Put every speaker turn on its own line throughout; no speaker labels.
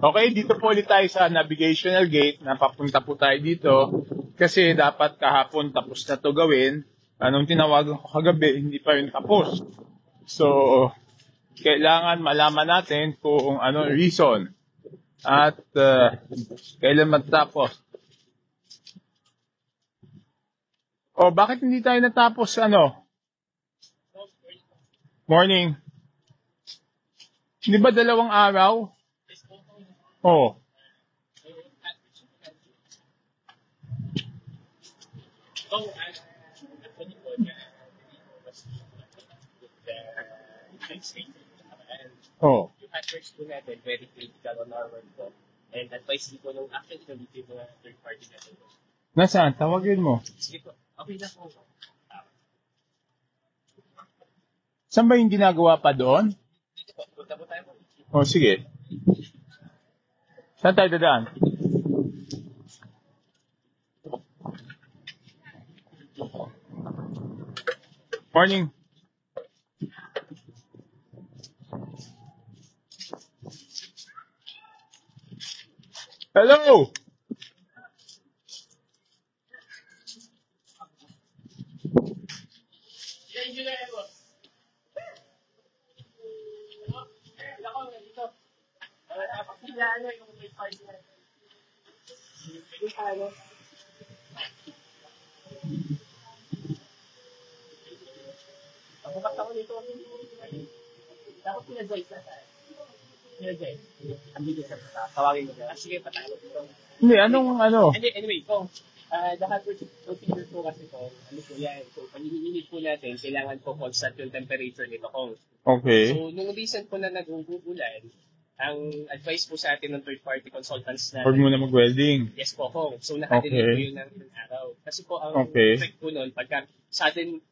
Okay, dito po ulit tayo sa navigational gate. Napapunta po tayo dito. Kasi dapat kahapon tapos na to gawin. Anong tinawagan ko kagabi, hindi pa rin tapos. So, kailangan malaman natin kung ano reason. At kailan matapos. O, bakit hindi tayo natapos ano? Morning. Hindi ba 2 araw? Oo. Oh.
Yung adverts po natin, very critical on our work po. And advice po nung actually nabiti mga third party natin po.
Nasaan? Tawagin mo.
Sige po, okay na po.
Saan ba yung ginagawa pa doon?
Dito po, punta po tayo po.
Oh, sige. Saan tayo dadaan? Morning. Hello!
Bukas ako dito. Dapat pinag-join na tayo. Pinag-join. Ang bigay sa tawagin mo na. Sige, patalo dito.
Hindi, anong ano?
Anyway, the hazard procedure po kasi po, ano po yan, so pag-iinit po natin, kailangan po constant yung temperature nito kung.
Okay.
So, nung recent po na nag-uulan, ang advice po sa atin ng third-party consultants na...
Huwag mo na mag-welding.
Yes po, kung. So, nakadelay po yun ng araw. Kasi po, ang effect po nun, pagka sudden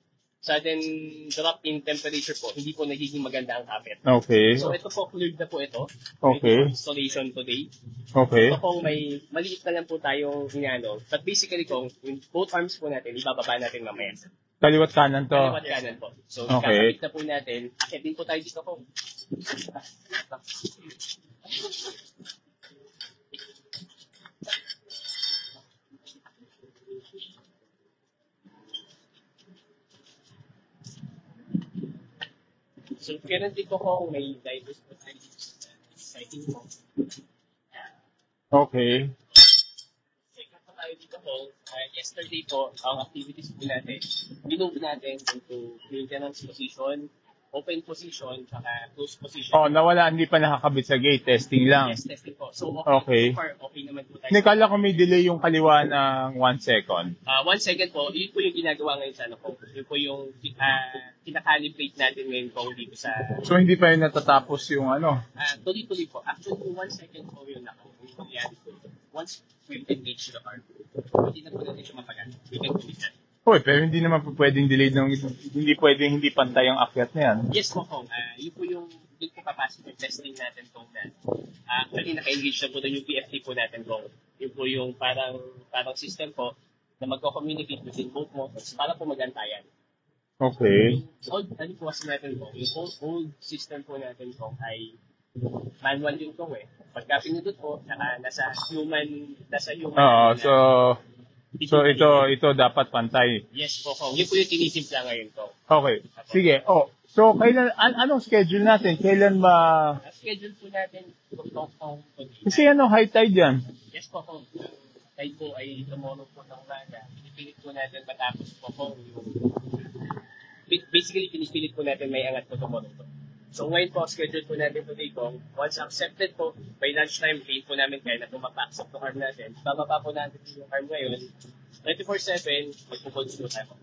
drop in temperature po, hindi po nagiging maganda ang kapit.
Okay.
So, ito po, cleared na po ito.
Okay.
Installation today.
Okay.
Ito pong may maliit na lang po tayong inano. But basically kung yung both arms po natin, ibababa natin mamaya.
Kaliwat kanan to.
Kaliwat kanan po. So,
okay.
kakabit na po natin. Akit din po tayo dito po. So, currently po kung may diverse po tayo exciting po.
Okay.
Second po tayo dito po, yesterday po, ang activities po natin, binove natin into maintenance position, open position, saka closed position.
Oh, nawala, hindi pa nakakabit sa gate, testing lang.
Yes, testing po. So,
okay.
So far, okay naman po tayo.
Kala ko may delay yung kaliwa ng 1 second.
1 second po, yun po yung ginagawa ngayon sa ano po. Yun po yung kinakalibrate natin ngayon po dito sa...
So, hindi pa yun natatapos yung ano?
Tuloy-tuloy po. Actually, 1 second po yun ako. Yung nangyari po. Once we engage the car, hindi na po natin siya mapagal. We can do that.
Hoy, pero hindi naman po pwedeng delay hindi pwedeng hindi pantay ang akyat na yan.
Yes po, Kong. Yun po yung doon po papasok yung testing natin, Kong, na actually naka-engage na po doon yung PFT po natin, Kong. Yun po yung parang system po na magko-communicate between both motors para po magantayan.
Okay.
Old, ano po kasi natin, Kong, yung old system po natin, Kong, ay manual yun, Kong, eh. Pagka pinindot po, nasa human. So ito dapat pantay. Yes po, Kong. Yun po yung tinitimpla ngayon, Kong.
Okay. Sige. Oh, so kailan anong schedule natin? Kailan ba
schedule po natin Kong?
Kasi high tide yan.
Yes po, Kong. Tide po ay tomorrow po ng umaga. Pinipilit po natin matapos po, Kong. Basically, pinipilit po natin may angat po tomorrow po. So ngayon po, schedule po natin today, Kong. Once accepted po, by lunchtime, pay po namin kaya na pumapaksap ng arm natin. Bababa po natin yung arm ngayon. 24/7, magpupunts po tayo.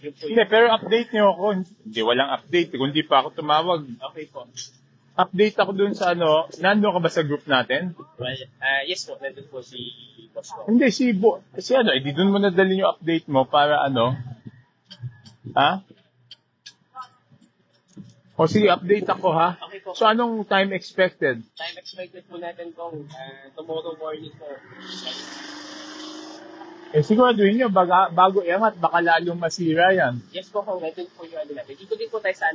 Hindi, pero update niyo ako. Hindi, walang update. Kung hindi pa ako tumawag.
Okay po.
Update ako dun sa nando ka ba sa group natin?
Well, yes po, nandun po si Boss ko.
Hindi, kasi di dun mo nadali yung update mo para ha? O sige, update ako ha.
Okay po.
So anong time expected?
Time expected po natin kung tomorrow morning po.
Siguraduhin nyo, bago iangat, baka lalong masira yan.
Yes po, kung natin po yung natin. Dito din po tayo sa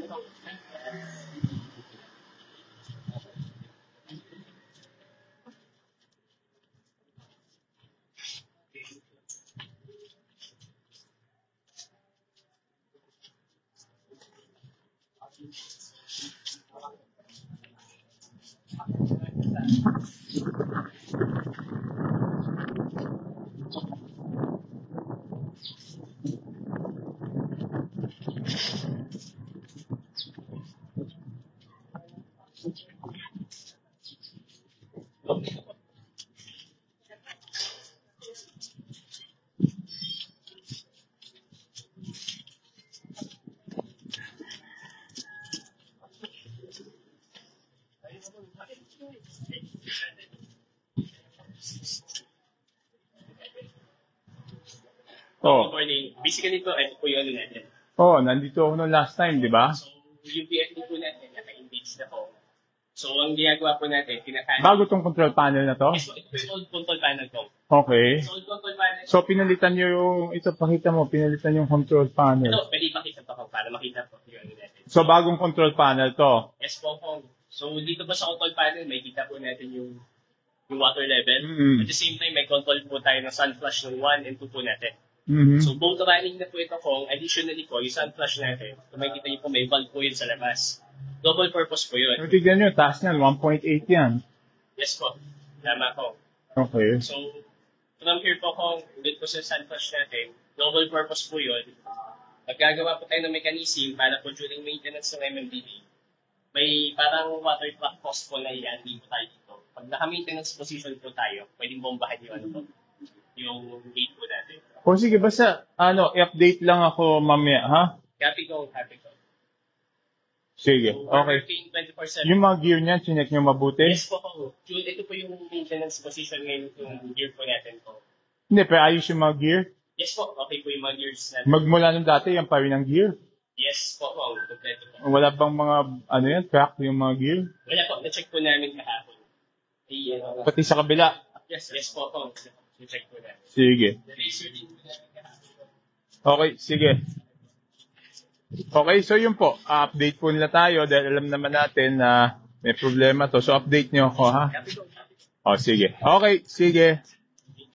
Oh.
Good morning. Basically po, ito po yung ano natin.
Oh, nandito ako nung last time, di ba?
So, yung PFD po natin, naka-engage na po. So, ang ginagawa po natin, kinakain.
Bago tong control panel na to?
Yes, ito yung old control panel po.
Okay.
So, old control panel.
So, pinalitan nyo yung, ito, pakita mo, pinalitan yung control panel.
Ito, pwede ipakita pa po para makita po yung ano natin.
So, bagong control panel to.
Yes po po. So, dito po sa control panel, may kita po natin yung water level.
Mm.
At the same time, may control po tayo ng sun flush ng 1 and 2 po natin.
Mm-hmm.
So, both running na po ito kung additionally po, yung sun flush natin, kung makikita niyo po, may valve po yun sa labas. Double purpose po yun.
So, tignan nyo, taas niyan, 1.8 yan.
Yes po. Tama po.
Okay.
So, from here po kung ulit po sa sun flush natin, double purpose po yun. Maggagawa po tayo ng mechanism para po during maintenance ng MMDA, may parang water truck cost po na i-anti po tayo dito. Pag naka-maintenance position po tayo, pwedeng bombahan yung ano po, yung gate po natin.
O sige, basta, i-update lang ako mamaya, ha?
Happy go, happy go.
Sige,
So,
okay.
we're working 24/7.
Yung mga gear niyan, chinek nyo mabuti?
Yes po po. Ito po yung maintenance position ngayon yung gear po natin po.
Hindi, pero ayos yung mga gear.
Yes po, okay po yung mga gears natin.
Magmula nung dati, yan pa rin ang gear.
Yes po po, kompleto po.
Wala bang mga, crack yung mga gear?
Wala po, na-check po namin kahapon.
Pati sa kabila.
Yes po po. Na-check po namin.
Sige.
Na-laser din po namin kahapon.
Okay, sige. Okay, so yun po. Update po nila tayo dahil alam naman natin na may problema to. So update nyo ako, ha?
Happy go, happy go.
O, sige. Okay, sige.